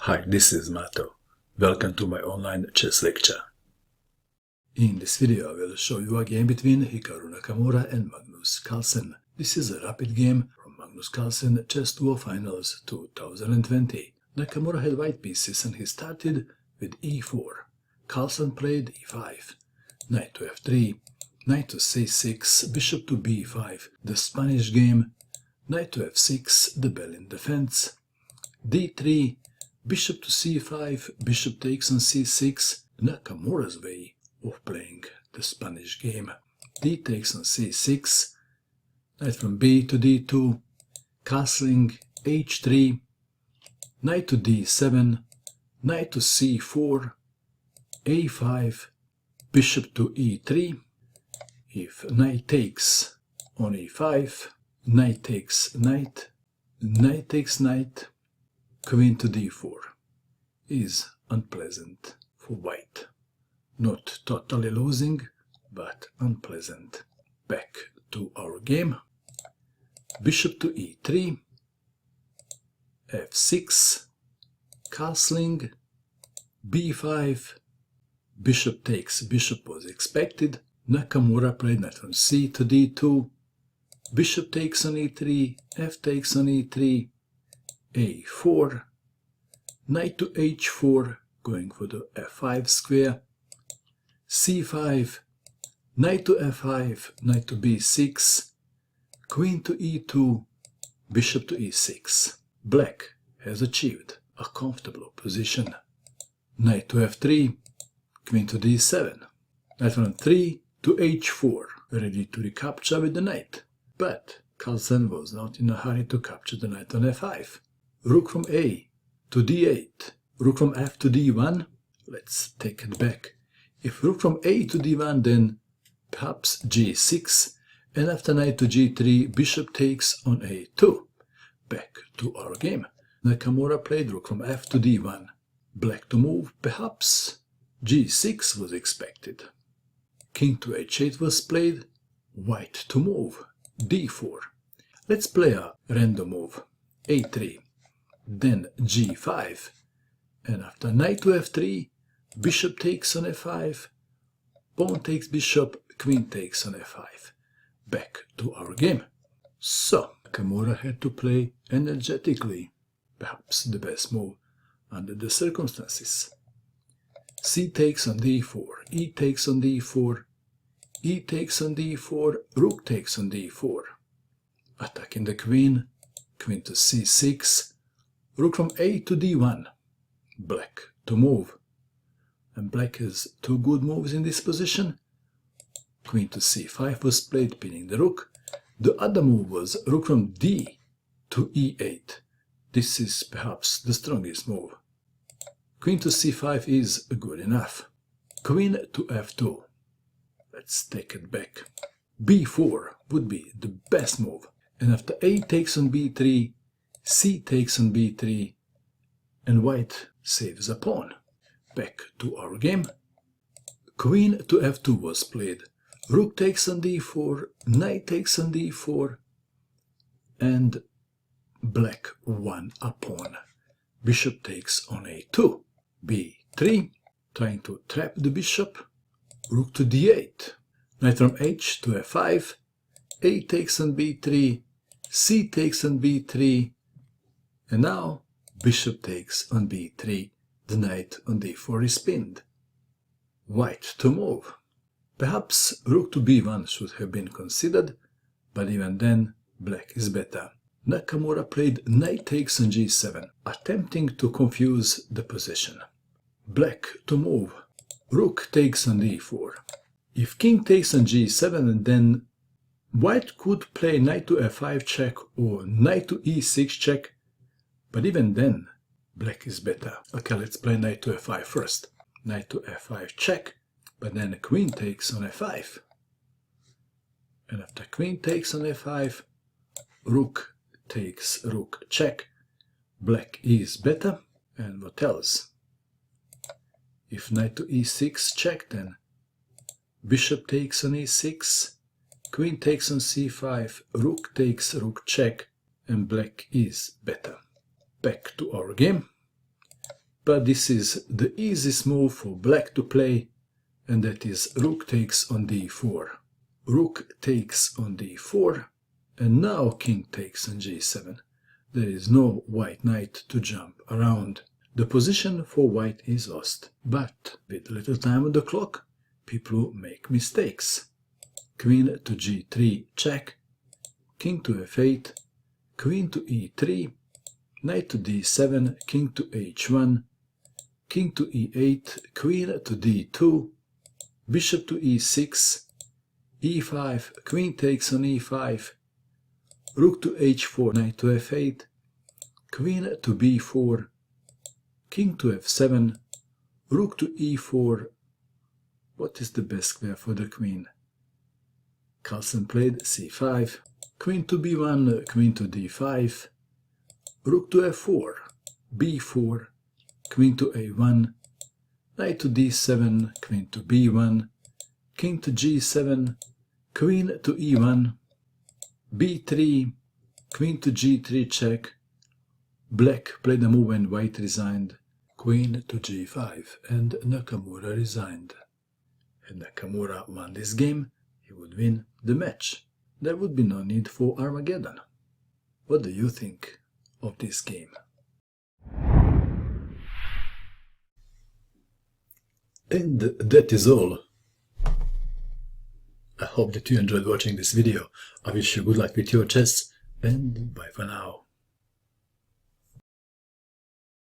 Hi, this is Mato. Welcome to my online chess lecture. In this video I will show you a game between Hikaru Nakamura and Magnus Carlsen. This is a rapid game from Magnus Carlsen Chess Tour Finals 2020. Nakamura had white pieces and he started with e4. Carlsen played e5, knight to f3, knight to c6, bishop to b5, the Spanish game, knight to f6, the Berlin defense, d3, bishop to c5, bishop takes on c6, Nakamura's way of playing the Spanish game. D takes on c6, knight from b to d2, castling h3, knight to d7, knight to c4, a5, bishop to e3. If knight takes on e5, knight takes knight, knight takes knight, queen to d4 is unpleasant for white. Not totally losing, but unpleasant. Back to our game. Bishop to e3, f6, castling, b5, bishop takes, bishop was expected. Nakamura played knight from c to d2, bishop takes on e3, f takes on e3, a4, knight to h4, going for the f5 square, c5, knight to f5, knight to b6, queen to e2, bishop to e6. Black has achieved a comfortable position. Knight to f3, queen to d7, knight from 3 to h4, ready to recapture with the knight. But Carlsen was not in a hurry to capture the knight on f5. Rook from a to d8, rook from f to d1. Let's take it back. If rook from a to d1, then perhaps g6, and after knight to g3, bishop takes on a2. Back to our game. Nakamura played rook from f to d1. Black to move, perhaps g6 was expected. King to h8 was played, white to move, d4. Let's play a random move, a3, then g5, and after knight to f3, bishop takes on f5, pawn takes bishop, queen takes on f5. Back to our game. So, Nakamura had to play energetically, perhaps the best move under the circumstances. C takes on d4, e takes on d4, e takes on d4, rook takes on d4. Attacking the queen, queen to c6, rook from a to d1. Black to move. And black has two good moves in this position. Queen to c5 was played, pinning the rook. The other move was rook from d to e8. This is perhaps the strongest move. Queen to c5 is good enough. Queen to f2. Let's take it back. b4 would be the best move. And after a takes on b3, c takes on b3, and white saves a pawn. Back to our game. Queen to f2 was played. Rook takes on d4, knight takes on d4, and black won a pawn. Bishop takes on a2. b3, trying to trap the bishop. Rook to d8. Knight from h to f5. A takes on b3. C takes on b3. And now bishop takes on b3. The knight on d4 is pinned. White to move. Perhaps rook to b1 should have been considered, but even then black is better. Nakamura played knight takes on g7, attempting to confuse the position. Black to move. Rook takes on d4. If king takes on g7, then white could play knight to f5 check or knight to e6 check, but even then black is better. Okay, let's play knight to f5 first. Knight to f5 check, but then queen takes on f5. And after queen takes on f5, rook takes rook check. Black is better. And what else? If knight to e6 check, then bishop takes on e6, queen takes on c5, rook takes rook check, and black is better. Back to our game. but this is the easiest move for black to play, and that is rook takes on d4. Rook takes on d4, and now king takes on g7. There is no white knight to jump around. The position for white is lost, but with little time on the clock, people make mistakes. Queen to g3 check, king to f8, queen to e3, knight to d7, king to h1, king to e8, queen to d2, bishop to e6, e5, queen takes on e5, rook to h4, knight to f8, queen to b4, king to f7, rook to e4. What is the best square for the queen? Carlsen played c5, queen to b1, queen to d5, rook to f4, b4, queen to a1, knight to d7, queen to b1, king to g7, queen to e1, b3, queen to g3 check. Black played a move and white resigned. Queen to g5, and Nakamura resigned. Had Nakamura won this game, he would win the match. There would be no need for Armageddon. What do you think of this game? And that is all. I hope that you enjoyed watching this video. I wish you good luck with your chess, and bye for now.